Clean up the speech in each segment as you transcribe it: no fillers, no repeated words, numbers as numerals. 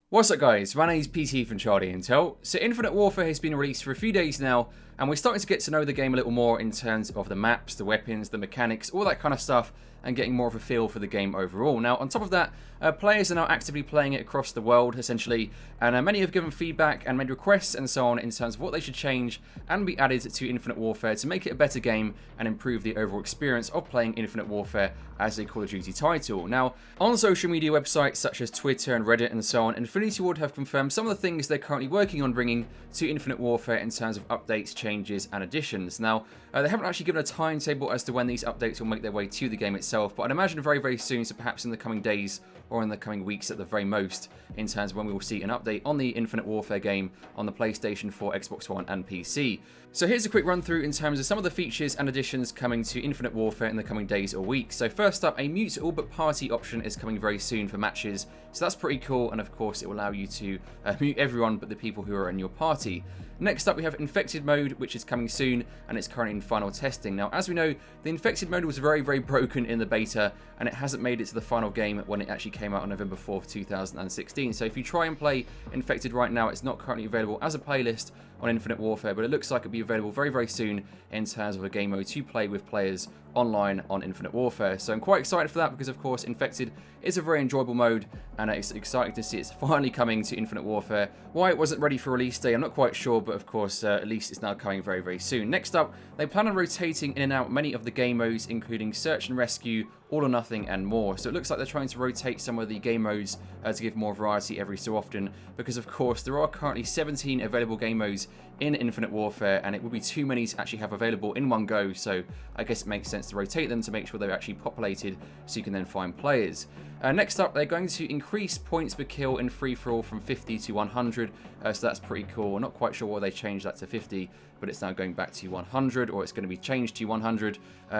What's up guys, my name's Petey from Charlie Intel. So Infinite Warfare has been released for a few days now, and we're starting to get to know the game a little more in terms of the maps, the weapons, the mechanics, all that kind of stuff, and getting more of a feel for the game overall. Now on top of that, players are now actively playing it across the world essentially, and many have given feedback and made requests and so on in terms of what they should change and be added to Infinite Warfare to make it a better game and improve the overall experience of playing Infinite Warfare as a Call of Duty title. Now on social media websites such as Twitter and Reddit and so on, Infinity Ward have confirmed some of the things they're currently working on bringing to Infinite Warfare in terms of updates, changes and additions. Now they haven't actually given a timetable as to when these updates will make their way to the game itself, but I'd imagine very soon, so perhaps in the coming days or in the coming weeks at the very most, in terms of when we will see an update on the Infinite Warfare game on the PlayStation 4, Xbox One and PC. So here's a quick run through in terms of some of the features and additions coming to Infinite Warfare in the coming days or weeks. So first up, a mute all but party option is coming very soon for matches, so that's pretty cool, and of course it will allow you to mute everyone but the people who are in your party. Next up we have Infected mode, which is coming soon and it's currently in final testing. Now as we know, the Infected mode was very broken in the beta and it hasn't made it to the final game when it actually came out on November 4th, 2016. So if you try and play Infected right now, it's not currently available as a playlist on Infinite Warfare, but it looks like it'll be available very soon in terms of a game mode to play with players online on Infinite Warfare. So I'm quite excited for that because of course Infected is a very enjoyable mode and it's exciting to see it's finally coming to Infinite Warfare. Why it wasn't ready for release day I'm not quite sure, but of course at least it's now coming very soon. Next up, they plan on rotating in and out many of the game modes, including Search and Rescue, All or Nothing and more. So it looks like they're trying to rotate some of the game modes to give more variety every so often, because of course there are currently 17 available game modes in Infinite Warfare and it would be too many to actually have available in one go, so I guess it makes sense to rotate them to make sure they're actually populated so you can then find players. Next up, they're going to increase points per kill in free-for-all from 50 to 100, so that's pretty cool. I'm not quite sure why they changed that to 50, but it's now going back to 100, or it's going to be changed to 100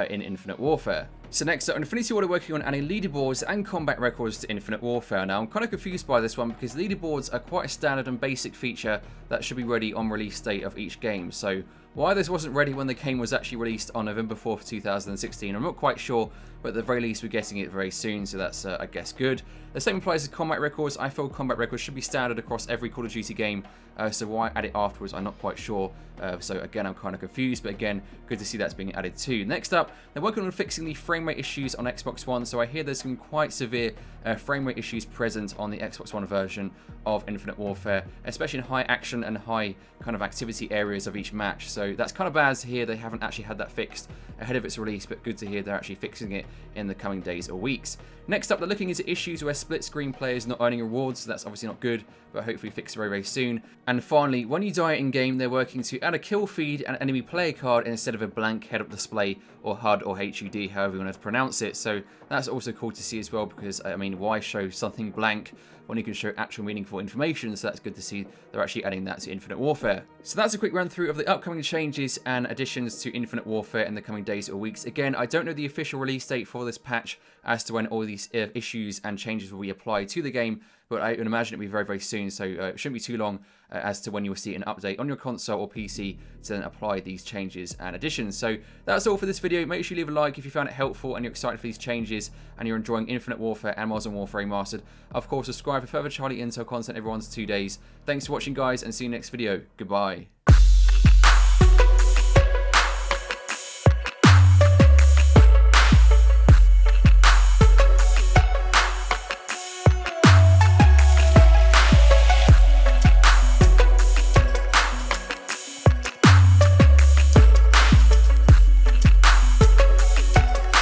in Infinite Warfare. So next up, Infinity Ward are working on adding leaderboards and combat records to Infinite Warfare. Now I'm kind of confused by this one because leaderboards are quite a standard and basic feature that should be ready on release date of each game. So why this wasn't ready when the game was actually released on November 4th, 2016, I'm not quite sure, but at the very least we're getting it very soon, so that's I guess good. The same applies to combat records. I feel combat records should be standard across every Call of Duty game, so why add it afterwards I'm not quite sure. So again I'm kind of confused, but again good to see that's being added too. Next up, they're working on fixing the frame rate issues on Xbox One, so I hear there's some quite severe frame rate issues present on the Xbox One version of Infinite Warfare, especially in high action and high kind of activity areas of each match. So that's kind of bad to hear they haven't actually had that fixed ahead of its release, but good to hear they're actually fixing it in the coming days or weeks. Next up, they're looking into issues where split screen players not earning rewards, so that's obviously not good, but hopefully fixed very soon. And finally, when you die in game, they're working to add a kill feed and enemy player card instead of a blank head-up display or HUD or HUD, however you want to pronounce it. So that's also cool to see as well, because I mean, why show something blank when you can show actual meaningful information? So that's good to see they're actually adding that to Infinite Warfare. So that's a quick run through of the upcoming changes and additions to Infinite Warfare in the coming days or weeks. Again, I don't know the official release date for this patch as to when all these issues and changes will be applied to the game, but I would imagine it'll be very soon, so it shouldn't be too long as to when you'll see an update on your console or PC to then apply these changes and additions. So that's all for this video. Make sure you leave a like if you found it helpful and you're excited for these changes and you're enjoying Infinite Warfare and Modern Warfare Remastered. Of course, subscribe for further Charlie Intel content every 1 to 2 days. Thanks for watching guys, and see you next video. Goodbye.